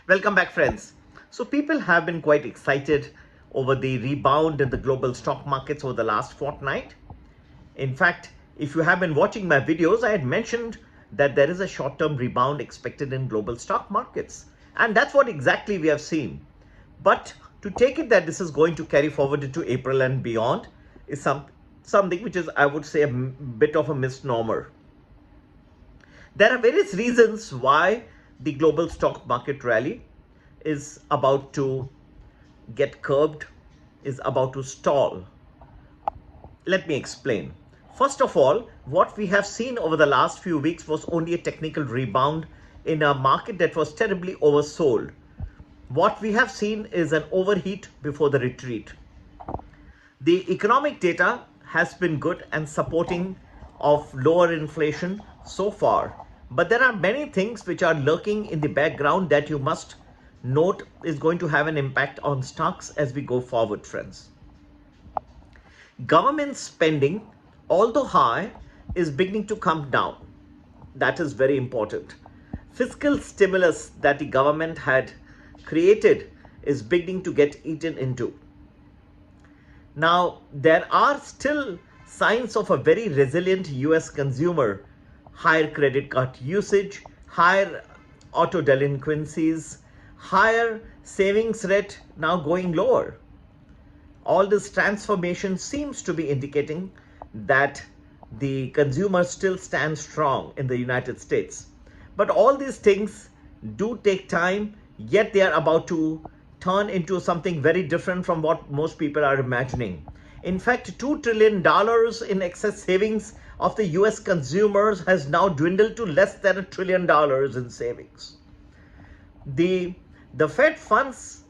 Welcome back, friends. So, people have been quite excited over the rebound in the global stock markets over the last fortnight. In fact, if you have been watching my videos, I had mentioned that there is a short term rebound expected in global stock markets. And that's what exactly we have seen. But to take it that this is going to carry forward into April and beyond is something which is, I would say, a bit of a misnomer. There are various reasons why the global stock market rally is about to get curbed, is about to stall. Let me explain. First of all, what we have seen over the last few weeks was only a technical rebound in a market that was terribly oversold. What we have seen is an overheat before the retreat. The economic data has been good and supporting of lower inflation so far, but there are many things which are lurking in the background that you must note is going to have an impact on stocks as we go forward, friends. Government spending, although high, is beginning to come down. That is very important. Fiscal stimulus that the government had created is beginning to get eaten into. Now, there are still signs of a very resilient US consumer, higher credit card usage, higher auto delinquencies, higher savings rate now going lower. All this transformation seems to be indicating that the consumer still stands strong in the United States. But all these things do take time, yet they are about to turn into something very different from what most people are imagining. In fact, $2 trillion in excess savings of the US consumers has now dwindled to less than $1 trillion in savings. The Fed funds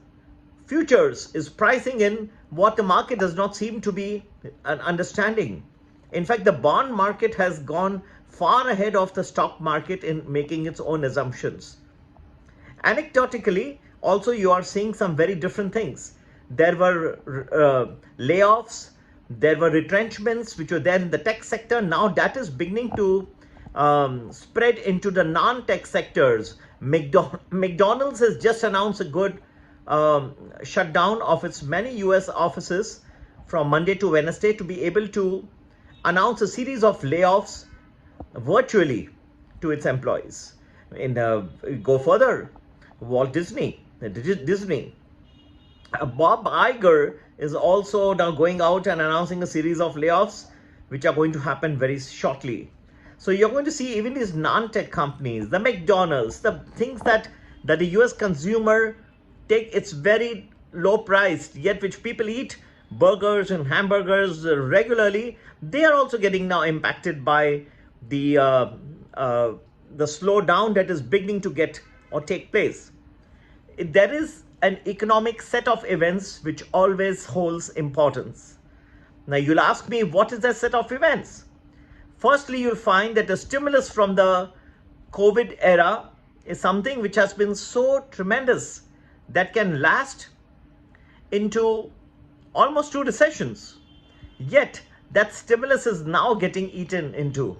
futures is pricing in what the market does not seem to be an understanding. In fact, the bond market has gone far ahead of the stock market in making its own assumptions. Anecdotally, also you are seeing some very different things. There were layoffs, there were retrenchments which were there in the tech sector. Now that is beginning to spread into the non-tech sectors. McDonald's has just announced a good shutdown of its many US offices from Monday to Wednesday to be able to announce a series of layoffs virtually to its employees. Go further, Walt Disney. Bob Iger is also now going out and announcing a series of layoffs which are going to happen very shortly. So you're going to see even these non-tech companies, the McDonald's, the things that the US consumer take, it's very low priced, yet which people eat burgers and hamburgers regularly, they are also getting now impacted by the slowdown that is beginning to get or take place. There is an economic set of events which always holds importance. Now you'll ask me, what is that set of events? Firstly, you'll find that the stimulus from the COVID era is something which has been so tremendous that can last into almost 2 recessions. Yet that stimulus is now getting eaten into.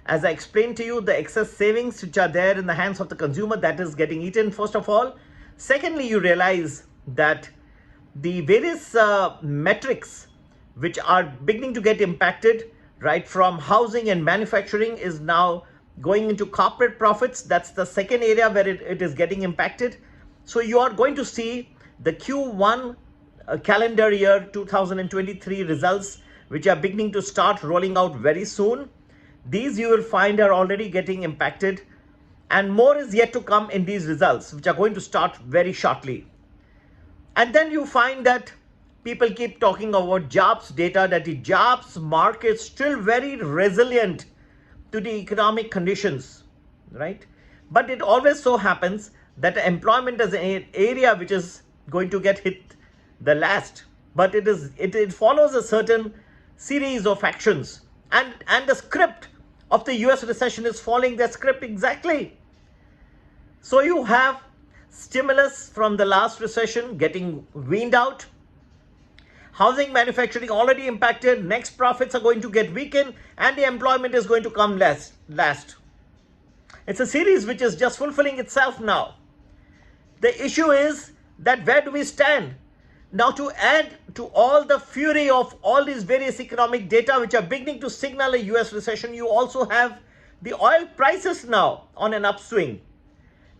As I explained to you, the excess savings which are there in the hands of the consumer, that is getting eaten, first of all. Secondly, you realize that the various metrics which are beginning to get impacted, right from housing and manufacturing, is now going into corporate profits. That's the second area where it is getting impacted. So you are going to see the Q1 calendar year 2023 results, which are beginning to start rolling out very soon. These you will find are already getting impacted, and more is yet to come in these results, which are going to start very shortly. And then you find that people keep talking about jobs data, that the jobs market is still very resilient to the economic conditions, right? But it always so happens that employment is an area which is going to get hit the last, but it follows a certain series of actions, and the script of the US recession is following that script exactly. So you have stimulus from the last recession getting weaned out. Housing, manufacturing already impacted. Next profits are going to get weakened, and the employment is going to come last. It's a series which is just fulfilling itself now. The issue is that where do we stand? Now, to add to all the fury of all these various economic data which are beginning to signal a US recession, you also have the oil prices now on an upswing.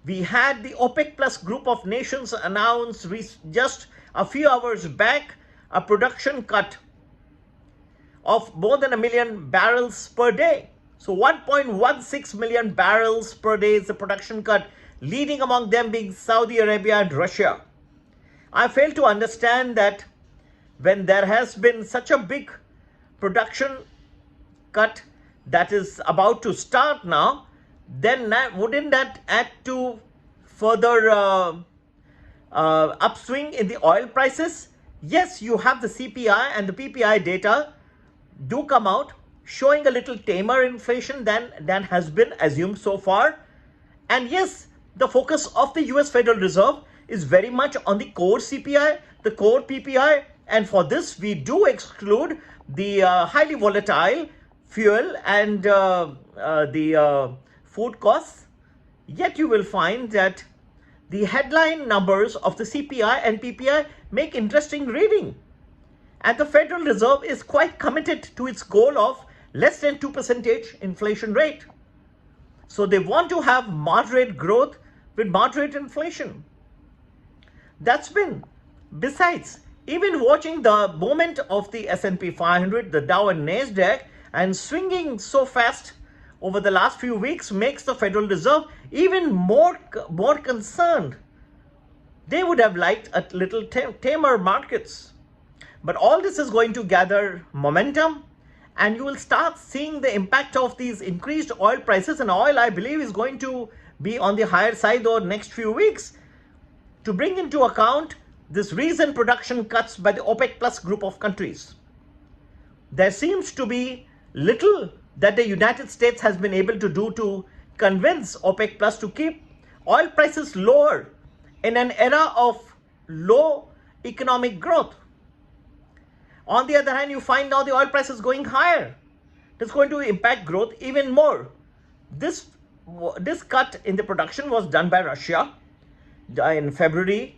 We had the OPEC plus group of nations announce just a few hours back a production cut of more than 1 million barrels per day. So 1.16 million barrels per day is the production cut, leading among them being Saudi Arabia and Russia. I fail to understand that when there has been such a big production cut that is about to start now, then wouldn't that add to further upswing in the oil prices? Yes, you have the CPI and the PPI data do come out showing a little tamer inflation than has been assumed so far. And yes, the focus of the US Federal Reserve is very much on the core CPI, the core PPI, and for this we do exclude the highly volatile fuel and the food costs. Yet you will find that the headline numbers of the CPI and PPI make interesting reading. And the Federal Reserve is quite committed to its goal of less than 2% inflation rate. So they want to have moderate growth with moderate inflation. That's been, besides, even watching the movement of the S&P 500, the Dow and Nasdaq, and swinging so fast over the last few weeks makes the Federal Reserve even more concerned. They would have liked a little tamer markets. But all this is going to gather momentum, and you will start seeing the impact of these increased oil prices. And oil, I believe, is going to be on the higher side over the next few weeks, to bring into account this recent production cuts by the OPEC plus group of countries. There seems to be little that the United States has been able to do to convince OPEC plus to keep oil prices lower in an era of low economic growth. On the other hand, you find now the oil price is going higher. It's going to impact growth even more. This cut in the production was done by Russia in February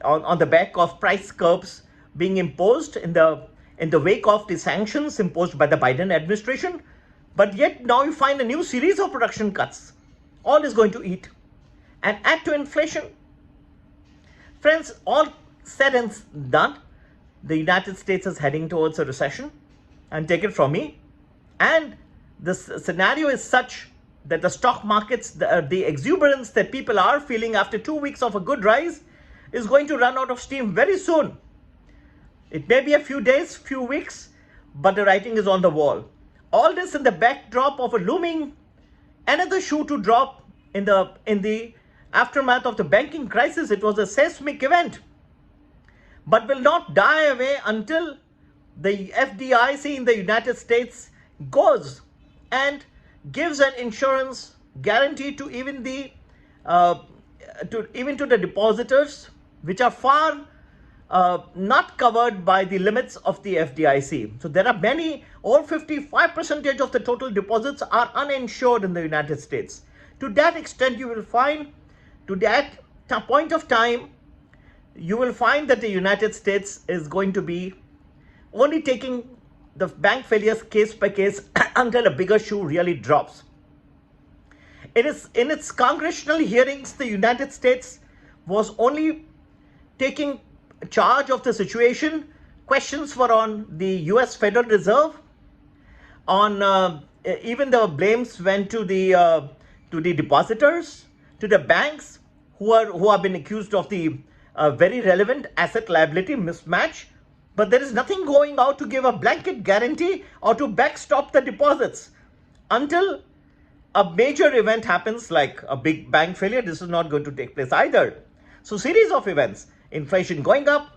on the back of price curbs being imposed in the wake of the sanctions imposed by the Biden administration. But yet now you find a new series of production cuts. All is going to eat and add to inflation. Friends, all said and done, the United States is heading towards a recession, and take it from me. And the scenario is such that the stock markets, the exuberance that people are feeling after 2 weeks of a good rise is going to run out of steam very soon. It may be a few days, few weeks, but the writing is on the wall. All this in the backdrop of a looming another shoe to drop in the aftermath of the banking crisis. It was a seismic event, but will not die away until the FDIC in the United States goes and gives an insurance guarantee to even the to the depositors, which are far not covered by the limits of the FDIC. So there are many, all 55% of the total deposits are uninsured in the United States. To that extent, you will find, to that point of time, you will find that the United States is going to be only taking the bank failures case by case until a bigger shoe really drops. It is in its congressional hearings, the United States was only taking charge of the situation. Questions were on the US Federal Reserve. On even the blames went to the depositors, to the banks who have been accused of the very relevant asset liability mismatch. But there is nothing going out to give a blanket guarantee or to backstop the deposits until a major event happens, like a big bank failure. This is not going to take place either. So series of events, inflation going up,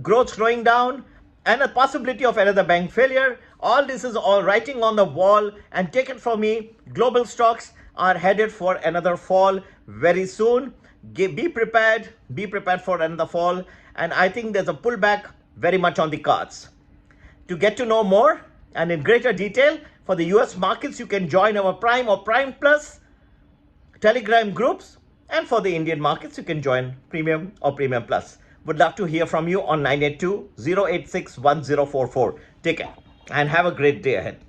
growth slowing down, and a possibility of another bank failure. All this is all writing on the wall, and take it from me, global stocks are headed for another fall very soon. Be prepared for another fall, and I think there's a pullback very much on the cards. To get to know more and in greater detail for the US markets, you can join our Prime or Prime Plus Telegram groups And for the Indian markets, you can join Premium or Premium Plus. Would love to hear from you on 982 086 1044. Take care and have a great day ahead.